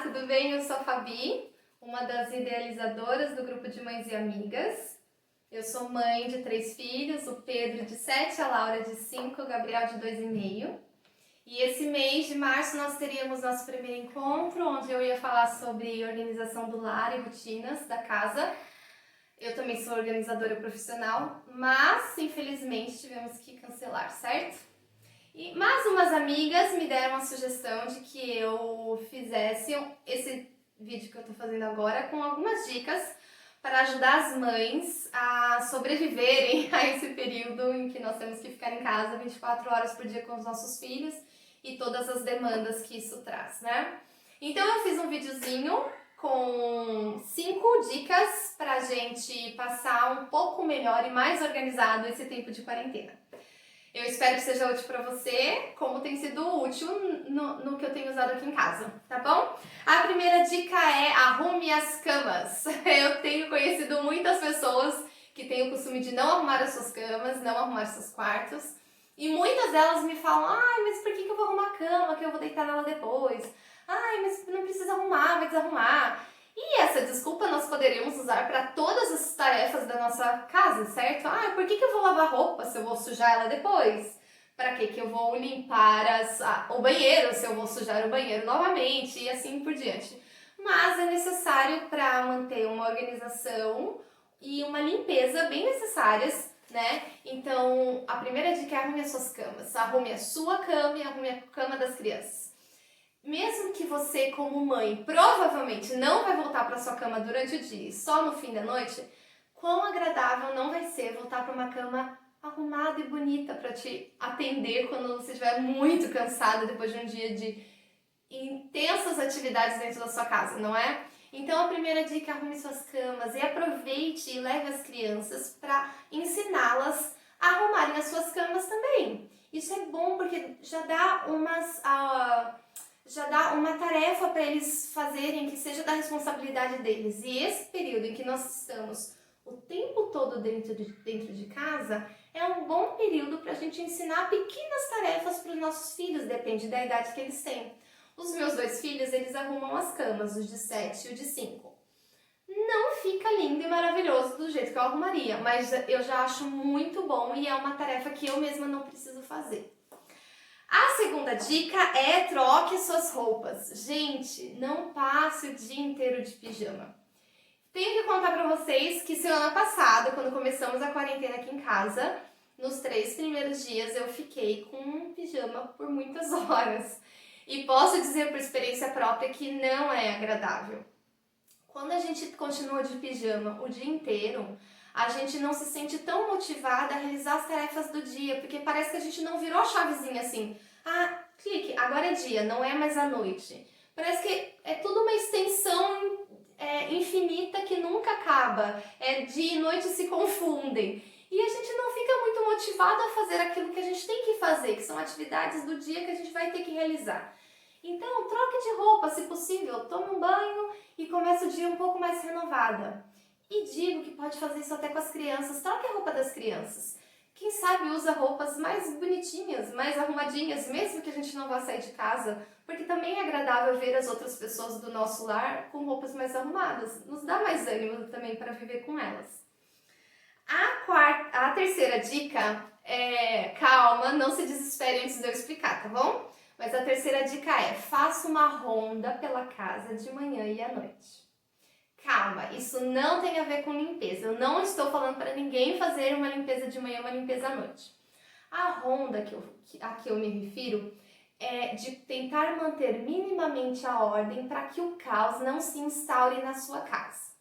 tudo bem? Eu sou a Fabi, uma das idealizadoras do grupo de mães e amigas. Eu sou mãe de 3 filhos, o Pedro de 7, a Laura de 5, o Gabriel de 2,5. E esse mês de março nós teríamos nosso primeiro encontro, onde eu ia falar sobre organização do lar e rotinas da casa. Eu também sou organizadora profissional, mas infelizmente tivemos que cancelar, certo? Mas umas amigas me deram a sugestão de que eu fizesse esse vídeo que eu tô fazendo agora com algumas dicas para ajudar as mães a sobreviverem a esse período em que nós temos que ficar em casa 24 horas por dia com os nossos filhos e todas as demandas que isso traz, né? Então eu fiz um videozinho com 5 dicas pra gente passar um pouco melhor e mais organizado esse tempo de quarentena. Eu espero que seja útil para você, como tem sido útil no que eu tenho usado aqui em casa, tá bom? A primeira dica é arrume as camas. Eu tenho conhecido muitas pessoas que têm o costume de não arrumar as suas camas, não arrumar seus quartos. E muitas delas me falam, ai, mas por que eu vou arrumar a cama, que eu vou deitar nela depois? Ai, mas não precisa arrumar, vai desarrumar. E essa desculpa nós poderíamos usar para todas as tarefas da nossa casa, certo? Ah, por que eu vou lavar roupa se eu vou sujar ela depois? Para que eu vou limpar o banheiro se eu vou sujar o banheiro novamente e assim por diante? Mas é necessário para manter uma organização e uma limpeza bem necessárias, né? Então, a primeira dica é arrume as suas camas. Arrume a sua cama e arrume a cama das crianças. Mesmo que você, como mãe, provavelmente não vai voltar para sua cama durante o dia e só no fim da noite, quão agradável não vai ser voltar para uma cama arrumada e bonita para te atender quando você estiver muito cansada depois de um dia de intensas atividades dentro da sua casa, não é? Então a primeira dica é arrume suas camas e aproveite e leve as crianças para ensiná-las a arrumarem as suas camas também. Isso é bom porque já dá uma tarefa para eles fazerem que seja da responsabilidade deles. E esse período em que nós estamos o tempo todo dentro de casa é um bom período para a gente ensinar pequenas tarefas para os nossos filhos, depende da idade que eles têm. Os meus 2 filhos, eles arrumam as camas, os de 7 e o de 5. Não fica lindo e maravilhoso do jeito que eu arrumaria, mas eu já acho muito bom e é uma tarefa que eu mesma não preciso fazer. A segunda dica é troque suas roupas. Gente, não passe o dia inteiro de pijama. Tenho que contar pra vocês que semana passada, quando começamos a quarentena aqui em casa, nos 3 primeiros dias eu fiquei com um pijama por muitas horas. E posso dizer por experiência própria que não é agradável. Quando a gente continua de pijama o dia inteiro, a gente não se sente tão motivada a realizar as tarefas do dia, porque parece que a gente não virou a chavezinha assim. Ah, clique, agora é dia, não é mais a noite. Parece que é tudo uma extensão infinita que nunca acaba. Dia e noite se confundem. E a gente não fica muito motivado a fazer aquilo que a gente tem que fazer, que são atividades do dia que a gente vai ter que realizar. Então, troque de roupa, se possível, tome um banho e comece o dia um pouco mais renovada. E digo que pode fazer isso até com as crianças, troque a roupa das crianças. Quem sabe usa roupas mais bonitinhas, mais arrumadinhas, mesmo que a gente não vá sair de casa, porque também é agradável ver as outras pessoas do nosso lar com roupas mais arrumadas. Nos dá mais ânimo também para viver com elas. A terceira dica é, calma, não se desespere antes de eu explicar, tá bom? Mas a terceira dica é, faça uma ronda pela casa de manhã e à noite. Calma, isso não tem a ver com limpeza. Eu não estou falando para ninguém fazer uma limpeza de manhã e uma limpeza à noite. A ronda a que eu me refiro é de tentar manter minimamente a ordem para que o caos não se instaure na sua casa.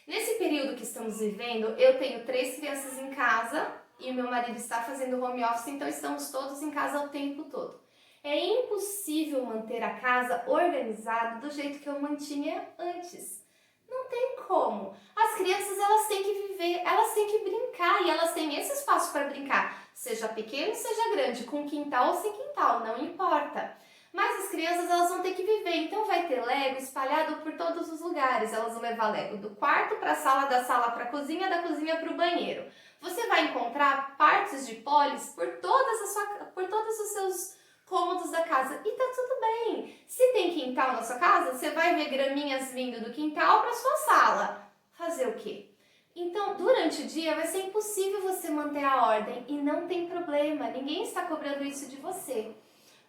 Nesse período que estamos vivendo, eu tenho 3 crianças em casa e meu marido está fazendo home office, então estamos todos em casa o tempo todo. É impossível manter a casa organizada do jeito que eu mantinha antes. Não tem como. As crianças, elas têm que viver, elas têm que brincar e elas têm esse espaço para brincar, seja pequeno, seja grande, com quintal ou sem quintal, não importa. Mas as crianças, elas vão ter que viver, então vai ter Lego espalhado por todos os lugares. Elas vão levar Lego do quarto para a sala, da sala para a cozinha, da cozinha para o banheiro. Você vai encontrar partes de polis por todos os seus cômodos da casa. E tá tudo bem. Se tem quintal na sua casa, você vai ver graminhas vindo do quintal para sua sala. Fazer o quê? Então, durante o dia vai ser impossível você manter a ordem e não tem problema, ninguém está cobrando isso de você.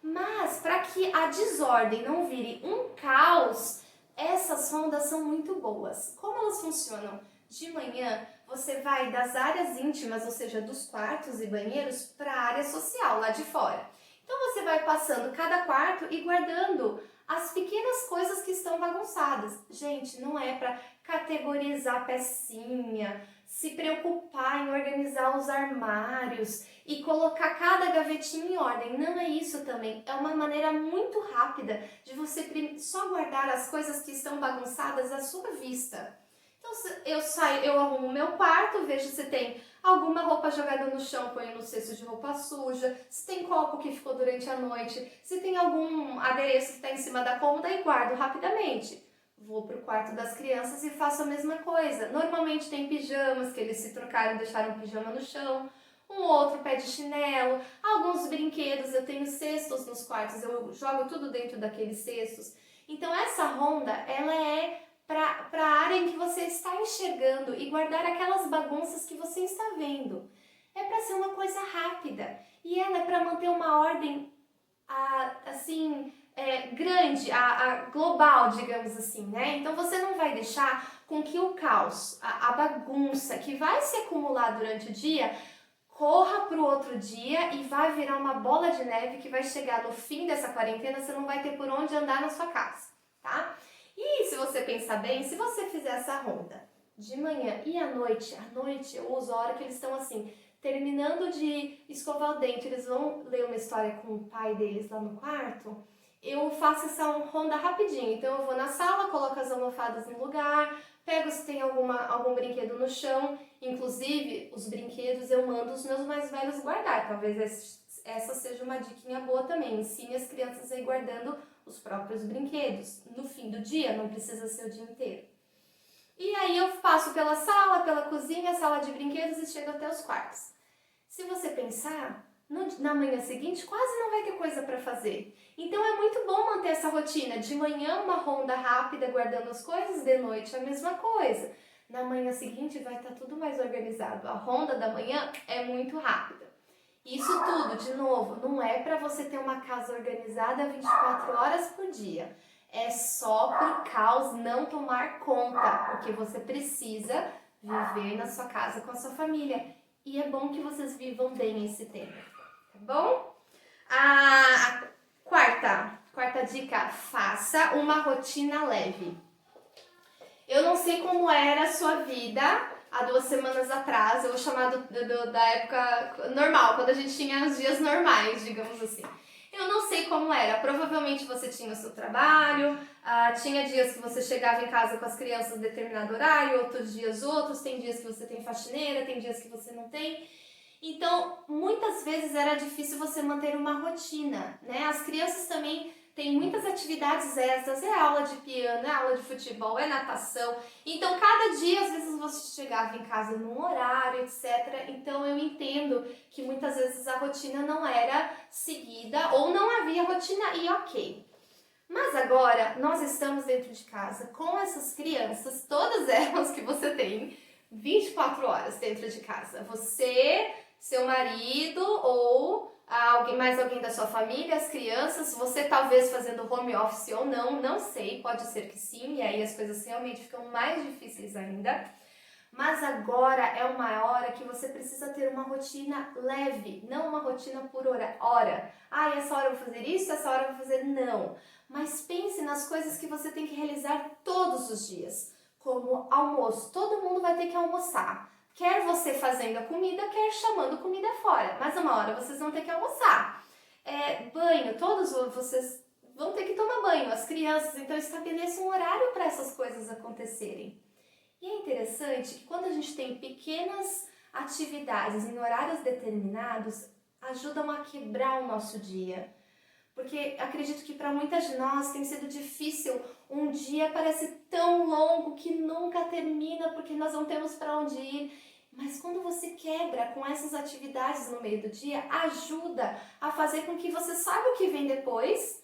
Mas para que a desordem não vire um caos, essas rondas são muito boas. Como elas funcionam? De manhã, você vai das áreas íntimas, ou seja, dos quartos e banheiros, para a área social, lá de fora. Então você vai passando cada quarto e guardando as pequenas coisas que estão bagunçadas. Gente, não é para categorizar pecinha, se preocupar em organizar os armários e colocar cada gavetinha em ordem. Não é isso também. É uma maneira muito rápida de você só guardar as coisas que estão bagunçadas à sua vista. Então eu arrumo o meu quarto, vejo se tem alguma roupa jogada no chão, ponho no cesto de roupa suja, se tem copo que ficou durante a noite, se tem algum adereço que está em cima da cômoda e guardo rapidamente. Vou pro quarto das crianças e faço a mesma coisa. Normalmente tem pijamas que eles se trocaram e deixaram o pijama no chão. Um outro pé de chinelo, alguns brinquedos, eu tenho cestos nos quartos, eu jogo tudo dentro daqueles cestos. Então essa ronda, ela é para a área em que você está enxergando e guardar aquelas bagunças que você está vendo. É para ser uma coisa rápida e ela é para manter uma ordem assim grande, global, digamos assim, né? Então você não vai deixar com que o caos, a bagunça que vai se acumular durante o dia corra para o outro dia e vai virar uma bola de neve que vai chegar no fim dessa quarentena, você não vai ter por onde andar na sua casa, tá? E se você pensar bem, se você fizer essa ronda de manhã e à noite eu uso a hora que eles estão assim, terminando de escovar o dente, eles vão ler uma história com o pai deles lá no quarto, eu faço essa ronda rapidinho. Então eu vou na sala, coloco as almofadas no lugar, pego se tem algum brinquedo no chão, inclusive os brinquedos eu mando os meus mais velhos guardar, talvez essa seja uma diquinha boa também, ensine as crianças a ir guardando os próprios brinquedos no fim do dia, não precisa ser o dia inteiro. E aí eu passo pela sala, pela cozinha, sala de brinquedos e chego até os quartos. Se você pensar, na manhã seguinte quase não vai ter coisa para fazer. Então é muito bom manter essa rotina. De manhã uma ronda rápida guardando as coisas, de noite a mesma coisa. Na manhã seguinte vai estar tudo mais organizado. A ronda da manhã é muito rápida. Isso tudo, de novo, não é para você ter uma casa organizada 24 horas por dia. É só para o caos não tomar conta, porque você precisa viver na sua casa com a sua família. E é bom que vocês vivam bem esse tempo, tá bom? A quarta dica, faça uma rotina leve. Eu não sei como era a sua vida há 2 semanas atrás, eu vou chamar da época normal, quando a gente tinha os dias normais, digamos assim. Eu não sei como era, provavelmente você tinha o seu trabalho, tinha dias que você chegava em casa com as crianças em determinado horário, outros dias outros, tem dias que você tem faxineira, tem dias que você não tem. Então, muitas vezes era difícil você manter uma rotina, né? As crianças também têm muitas atividades extras, é aula de piano, é aula de futebol, é natação. Então, cada dia, às vezes, você chegava em casa num horário, etc. Então, eu entendo que muitas vezes a rotina não era seguida ou não havia rotina e ok. Mas agora, nós estamos dentro de casa com essas crianças, todas elas que você tem, 24 horas dentro de casa. Você, seu marido ou mais alguém da sua família, as crianças, você talvez fazendo home office ou não, não sei, pode ser que sim, e aí as coisas realmente ficam mais difíceis ainda. Mas agora é uma hora que você precisa ter uma rotina leve, não uma rotina por hora. Essa hora eu vou fazer isso, essa hora eu vou fazer não. Mas pense nas coisas que você tem que realizar todos os dias, como almoço. Todo mundo vai ter que almoçar. Quer você fazendo a comida, quer chamando comida fora. Mas uma hora vocês vão ter que almoçar. Banho, todos vocês vão ter que tomar banho, as crianças. Então estabeleça um horário para essas coisas acontecerem. E é interessante que quando a gente tem pequenas atividades em horários determinados, ajudam a quebrar o nosso dia. Porque acredito que para muitas de nós tem sido difícil, um dia parece tão longo que nunca termina porque nós não temos para onde ir. Mas quando você quebra com essas atividades no meio do dia, ajuda a fazer com que você saiba o que vem depois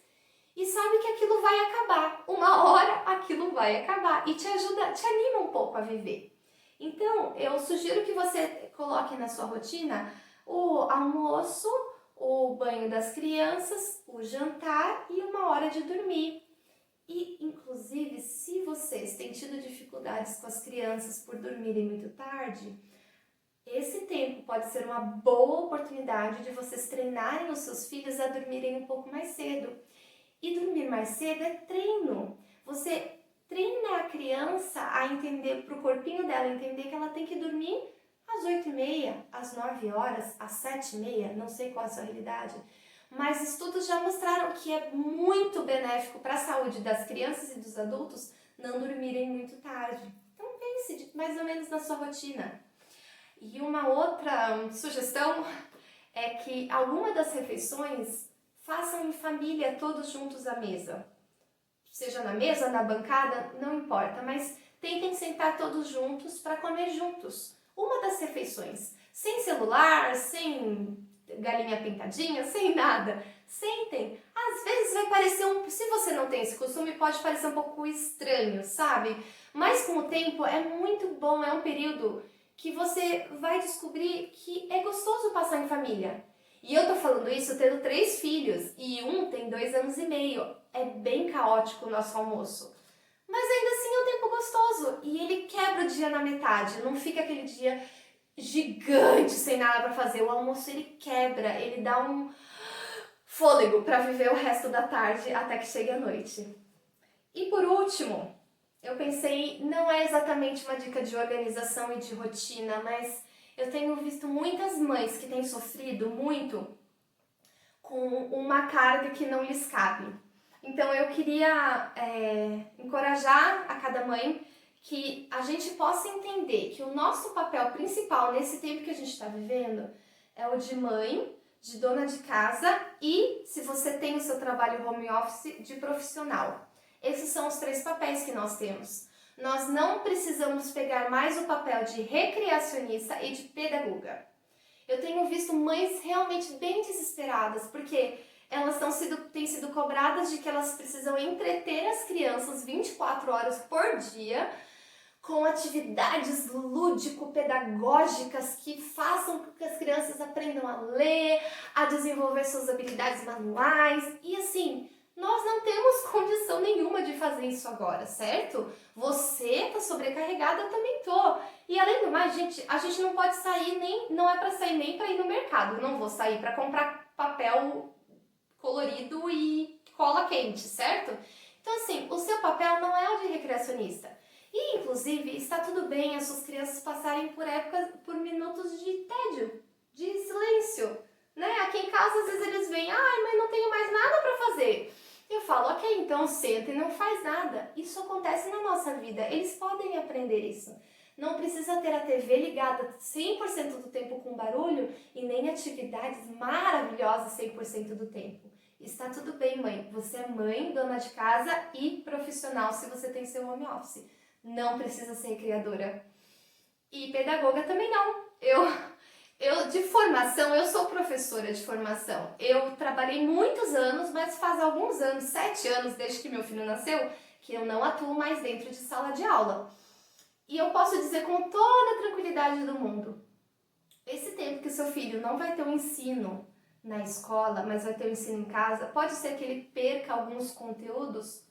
e sabe que aquilo vai acabar. Uma hora aquilo vai acabar e te ajuda, te anima um pouco a viver. Então, eu sugiro que você coloque na sua rotina o almoço, o banho das crianças, o jantar e uma hora de dormir. E, inclusive, se vocês têm tido dificuldades com as crianças por dormirem muito tarde, esse tempo pode ser uma boa oportunidade de vocês treinarem os seus filhos a dormirem um pouco mais cedo. E dormir mais cedo é treino. Você treina a criança a entender, para o corpinho dela entender que ela tem que dormir às 8h30, às 9 horas, às 7h30, não sei qual é a sua realidade. Mas estudos já mostraram que é muito benéfico para a saúde das crianças e dos adultos não dormirem muito tarde. Então pense mais ou menos na sua rotina. E uma outra sugestão é que alguma das refeições façam em família, todos juntos à mesa. Seja na mesa, na bancada, não importa, mas tentem sentar todos juntos para comer juntos. Uma das refeições, sem celular, sem galinha pintadinha, sem nada. Sentem. Às vezes vai parecer se você não tem esse costume, pode parecer um pouco estranho, sabe? Mas com o tempo é muito bom, é um período que você vai descobrir que é gostoso passar em família. E eu tô falando isso tendo 3 filhos e um tem 2 anos e meio. É bem caótico o nosso almoço. Mas ainda assim é um tempo gostoso e ele quebra o dia na metade, não fica aquele dia gigante sem nada para fazer. O almoço ele quebra, ele dá um fôlego para viver o resto da tarde até que chegue a noite. E por último, eu pensei, não é exatamente uma dica de organização e de rotina, mas eu tenho visto muitas mães que têm sofrido muito com uma carga que não lhes cabe. Então eu queria encorajar a cada mãe que a gente possa entender que o nosso papel principal nesse tempo que a gente está vivendo é o de mãe, de dona de casa e, se você tem o seu trabalho home office, de profissional. Esses são os 3 papéis que nós temos. Nós não precisamos pegar mais o papel de recreacionista e de pedagoga. Eu tenho visto mães realmente bem desesperadas, porque elas têm sido cobradas de que elas precisam entreter as crianças 24 horas por dia com atividades lúdico-pedagógicas que façam com que as crianças aprendam a ler, a desenvolver suas habilidades manuais. E assim, nós não temos condição nenhuma de fazer isso agora, certo? Você tá sobrecarregada, eu também tô. E além do mais, gente, a gente não pode sair não é para sair nem para ir no mercado. Eu não vou sair para comprar papel colorido e cola quente, certo? Então assim, o seu papel não é o de recreacionista. E inclusive, está tudo bem as suas crianças passarem por minutos de tédio, de silêncio, né? Aqui em casa às vezes eles vêm, mas não tenho mais nada para fazer. Eu falo, ok, então senta e não faz nada. Isso acontece na nossa vida, eles podem aprender isso. Não precisa ter a TV ligada 100% do tempo com barulho e nem atividades maravilhosas 100% do tempo. Está tudo bem, mãe. Você é mãe, dona de casa e profissional se você tem seu home office. Não precisa ser criadora. E pedagoga também não. Eu de formação, eu sou professora de formação. Eu trabalhei muitos anos, mas faz alguns anos, 7 anos desde que meu filho nasceu, que eu não atuo mais dentro de sala de aula. E eu posso dizer com toda a tranquilidade do mundo, esse tempo que o seu filho não vai ter um ensino na escola, mas vai ter um ensino em casa, pode ser que ele perca alguns conteúdos,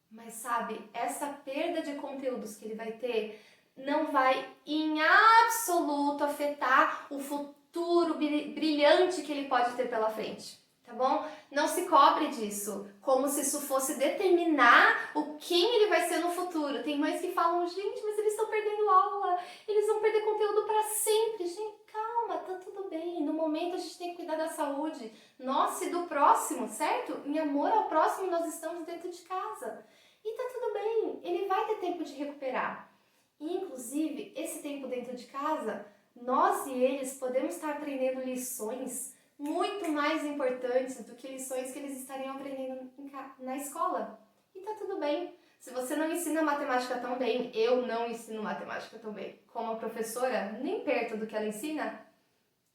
mas sabe, essa perda de conteúdos que ele vai ter não vai em absoluto afetar o futuro brilhante que ele pode ter pela frente, tá bom? Não se cobre disso, como se isso fosse determinar quem ele vai ser no futuro. Tem mães que falam, gente, mas eles estão perdendo aula, eles vão perder conteúdo para sempre. Gente, calma, tá tudo bem. No momento a gente tem que cuidar da saúde nossa e do próximo, certo? Em amor ao próximo nós estamos dentro de casa. E tá tudo bem, ele vai ter tempo de recuperar. E, inclusive, esse tempo dentro de casa, nós e eles podemos estar aprendendo lições muito mais importantes do que lições que eles estariam aprendendo na escola. E tá tudo bem. Se você não ensina matemática tão bem, eu não ensino matemática tão bem, como a professora, nem perto do que ela ensina,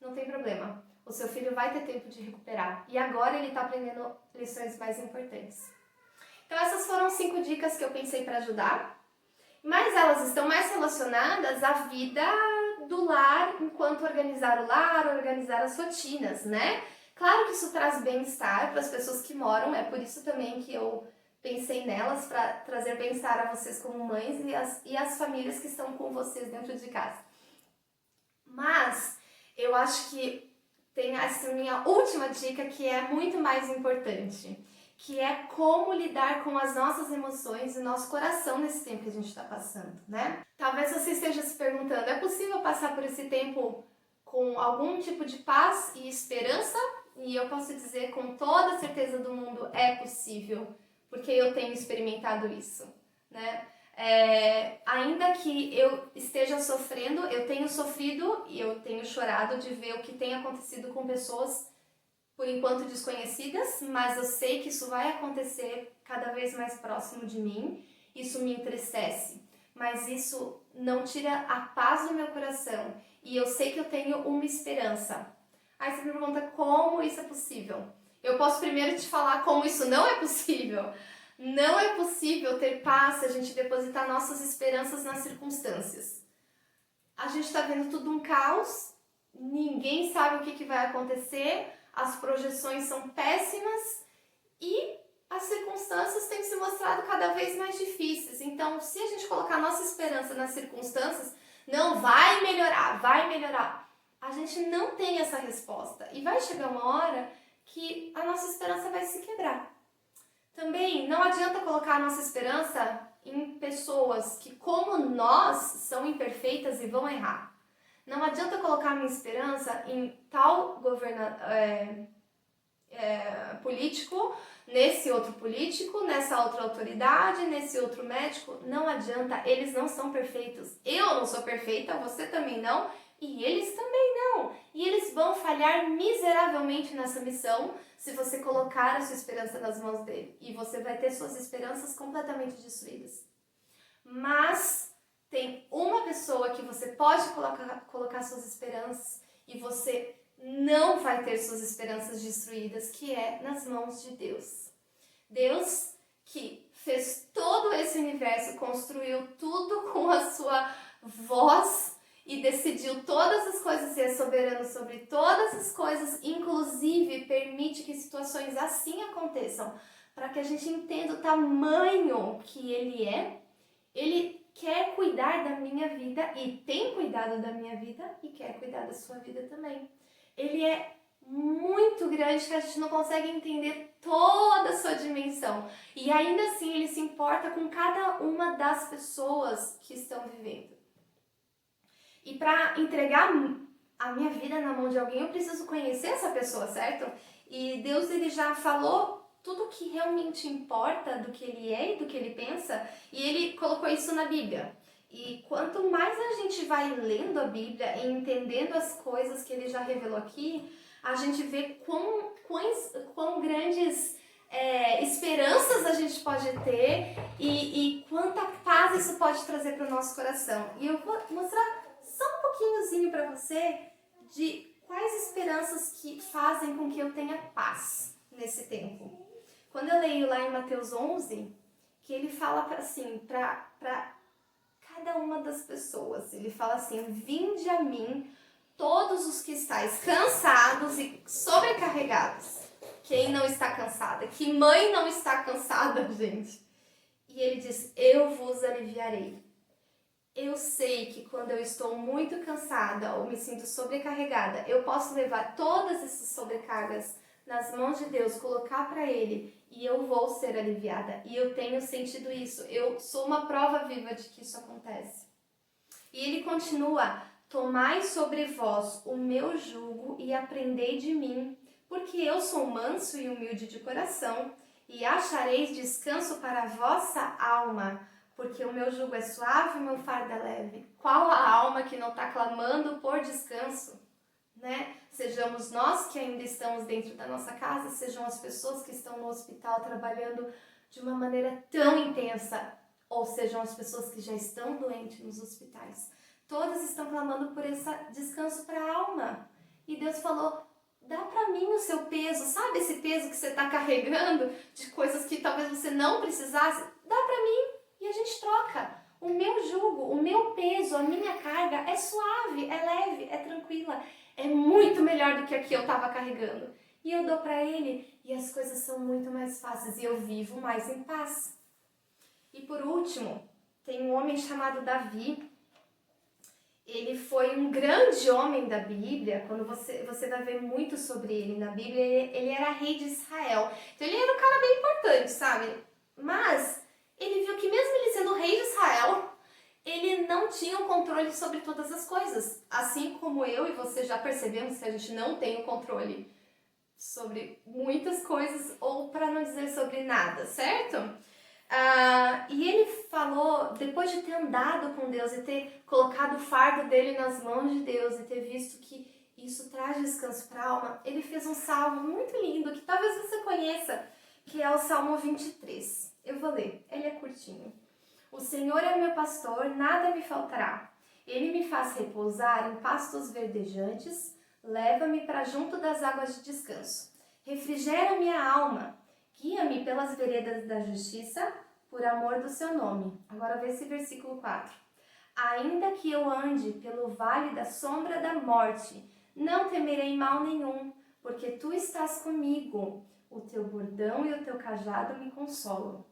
não tem problema. O seu filho vai ter tempo de recuperar. E agora ele está aprendendo lições mais importantes. Então essas foram 5 dicas que eu pensei para ajudar. Mas elas estão mais relacionadas à vida do lar, enquanto organizar o lar, organizar as rotinas, né? Claro que isso traz bem-estar para as pessoas que moram, é por isso também que eu pensei nelas, para trazer bem-estar a vocês como mães e as famílias que estão com vocês dentro de casa. Mas eu acho que tem essa minha última dica que é muito mais importante, que é como lidar com as nossas emoções e nosso coração nesse tempo que a gente está passando, né? Talvez você esteja se perguntando, é possível passar por esse tempo com algum tipo de paz e esperança? E eu posso dizer com toda a certeza do mundo, é possível, porque eu tenho experimentado isso, né? Ainda que eu esteja sofrendo, eu tenho sofrido e eu tenho chorado de ver o que tem acontecido com pessoas por enquanto desconhecidas, mas eu sei que isso vai acontecer cada vez mais próximo de mim. Isso me entristece, mas isso não tira a paz do meu coração e eu sei que eu tenho uma esperança. Aí você me pergunta como isso é possível. Eu posso primeiro te falar como isso não é possível. Não é possível ter paz se a gente depositar nossas esperanças nas circunstâncias. A gente está vendo tudo um caos, ninguém sabe o que vai acontecer, as projeções são péssimas e as circunstâncias têm se mostrado cada vez mais difíceis. Então, se a gente colocar nossa esperança nas circunstâncias, não vai melhorar. A gente não tem essa resposta e vai chegar uma hora que a nossa esperança vai se quebrar. Também não adianta colocar a nossa esperança em pessoas que, como nós, são imperfeitas e vão errar. Não adianta colocar a minha esperança em tal político, nesse outro político, nessa outra autoridade, nesse outro médico. Não adianta, eles não são perfeitos. Eu não sou perfeita, você também não, e eles também não. E eles vão falhar miseravelmente nessa missão se você colocar a sua esperança nas mãos dele. E você vai ter suas esperanças completamente destruídas. Mas tem uma pessoa que você pode colocar suas esperanças e você não vai ter suas esperanças destruídas, que é nas mãos de Deus. Deus que fez todo esse universo, construiu tudo com a sua voz e decidiu todas as coisas e é soberano sobre todas as coisas, inclusive permite que situações assim aconteçam, para que a gente entenda o tamanho que Ele é. Ele quer cuidar da minha vida e tem cuidado da minha vida e quer cuidar da sua vida também. Ele é muito grande que a gente não consegue entender toda a sua dimensão. E ainda assim Ele se importa com cada uma das pessoas que estão vivendo. E para entregar a minha vida na mão de alguém, eu preciso conhecer essa pessoa, certo? E Deus, Ele já falou tudo o que realmente importa do que Ele é e do que Ele pensa, e Ele colocou isso na Bíblia. E quanto mais a gente vai lendo a Bíblia e entendendo as coisas que Ele já revelou aqui, a gente vê quão grandes esperanças a gente pode ter e quanta paz isso pode trazer para o nosso coração. E eu vou mostrar só um pouquinhozinho para você de quais esperanças que fazem com que eu tenha paz nesse tempo. Quando eu leio lá em Mateus 11, que ele fala assim, para cada uma das pessoas, ele fala assim: vinde a mim todos os que estáis cansados e sobrecarregados. Quem não está cansada? Que mãe não está cansada, gente? E ele diz: eu vos aliviarei. Eu sei que quando eu estou muito cansada ou me sinto sobrecarregada, eu posso levar todas essas sobrecargas nas mãos de Deus, colocar para Ele e eu vou ser aliviada. E eu tenho sentido isso. Eu sou uma prova viva de que isso acontece. E Ele continua: tomai sobre vós o meu jugo e aprendei de mim, porque eu sou manso e humilde de coração, e achareis descanso para a vossa alma. Porque o meu jugo é suave e o meu fardo é leve. Qual a alma que não está clamando por descanso? Né? Sejamos nós que ainda estamos dentro da nossa casa, sejam as pessoas que estão no hospital trabalhando de uma maneira tão intensa, ou sejam as pessoas que já estão doentes nos hospitais. Todas estão clamando por esse descanso para a alma. E Deus falou, dá para mim o seu peso, sabe esse peso que você está carregando de coisas que talvez você não precisasse? Dá para mim e a gente troca. O meu jugo, o meu peso, a minha carga é suave, é leve, é tranquila. É muito melhor do que a que eu estava carregando. E eu dou para ele e as coisas são muito mais fáceis e eu vivo mais em paz. E por último, tem um homem chamado Davi. Ele foi um grande homem da Bíblia. Quando você vai ver muito sobre ele na Bíblia, ele era rei de Israel. Então ele era um cara bem importante, sabe? Mas ele viu que mesmo ele sendo rei de Israel, ele não tinha o controle sobre todas as coisas. Assim como eu e você já percebemos que a gente não tem o controle sobre muitas coisas, ou para não dizer sobre nada, certo? E ele falou, depois de ter andado com Deus e ter colocado o fardo dele nas mãos de Deus e ter visto que isso traz descanso para a alma, ele fez um salmo muito lindo que talvez você conheça, que é o Salmo 23. Eu vou ler, ele é curtinho. O Senhor é meu pastor, nada me faltará. Ele me faz repousar em pastos verdejantes, leva-me para junto das águas de descanso. Refrigera minha alma, guia-me pelas veredas da justiça, por amor do seu nome. Agora vê esse versículo 4. Ainda que eu ande pelo vale da sombra da morte, não temerei mal nenhum, porque tu estás comigo. O teu bordão e o teu cajado me consolam.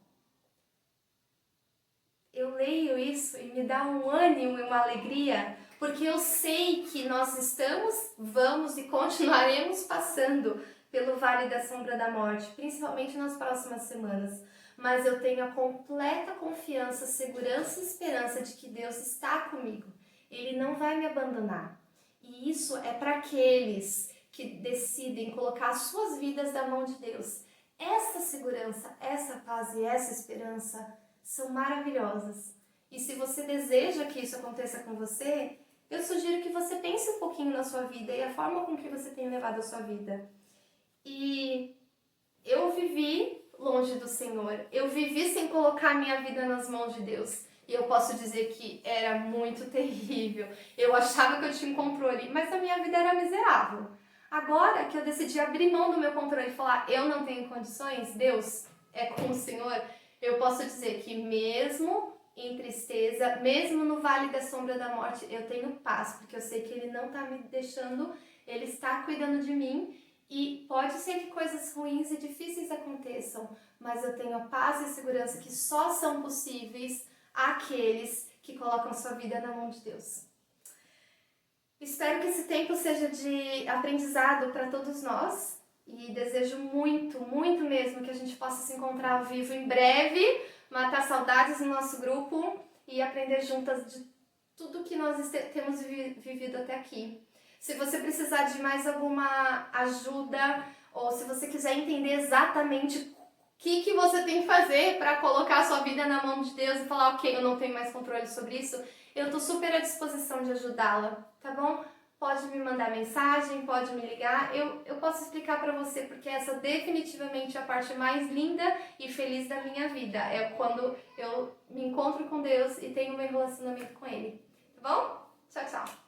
Eu leio isso e me dá um ânimo e uma alegria, porque eu sei que nós estamos, vamos e continuaremos passando pelo vale da sombra da morte, principalmente nas próximas semanas. Mas eu tenho a completa confiança, segurança e esperança de que Deus está comigo. Ele não vai me abandonar. E isso é para aqueles que decidem colocar as suas vidas na mão de Deus. Essa segurança, essa paz e essa esperança são maravilhosas. E se você deseja que isso aconteça com você, eu sugiro que você pense um pouquinho na sua vida e a forma com que você tem levado a sua vida. E eu vivi longe do Senhor, eu vivi sem colocar minha vida nas mãos de Deus. E eu posso dizer que era muito terrível. Eu achava que eu tinha um controle, mas a minha vida era miserável. Agora que eu decidi abrir mão do meu controle e falar, eu não tenho condições, Deus é com o Senhor, eu posso dizer que mesmo em tristeza, mesmo no vale da sombra da morte, eu tenho paz, porque eu sei que Ele não está me deixando, Ele está cuidando de mim. E pode ser que coisas ruins e difíceis aconteçam, mas eu tenho a paz e a segurança que só são possíveis àqueles que colocam sua vida na mão de Deus. Espero que esse tempo seja de aprendizado para todos nós e desejo muito, muito mesmo que a gente possa se encontrar ao vivo em breve, matar saudades no nosso grupo e aprender juntas de tudo que nós temos vivido até aqui. Se você precisar de mais alguma ajuda ou se você quiser entender exatamente o que você tem que fazer para colocar a sua vida na mão de Deus e falar, ok, eu não tenho mais controle sobre isso, eu estou super à disposição de ajudá-la, tá bom? Pode me mandar mensagem, pode me ligar, eu posso explicar para você, porque essa definitivamente é a parte mais linda e feliz da minha vida, é quando eu me encontro com Deus e tenho um relacionamento com Ele, tá bom? Tchau, tchau!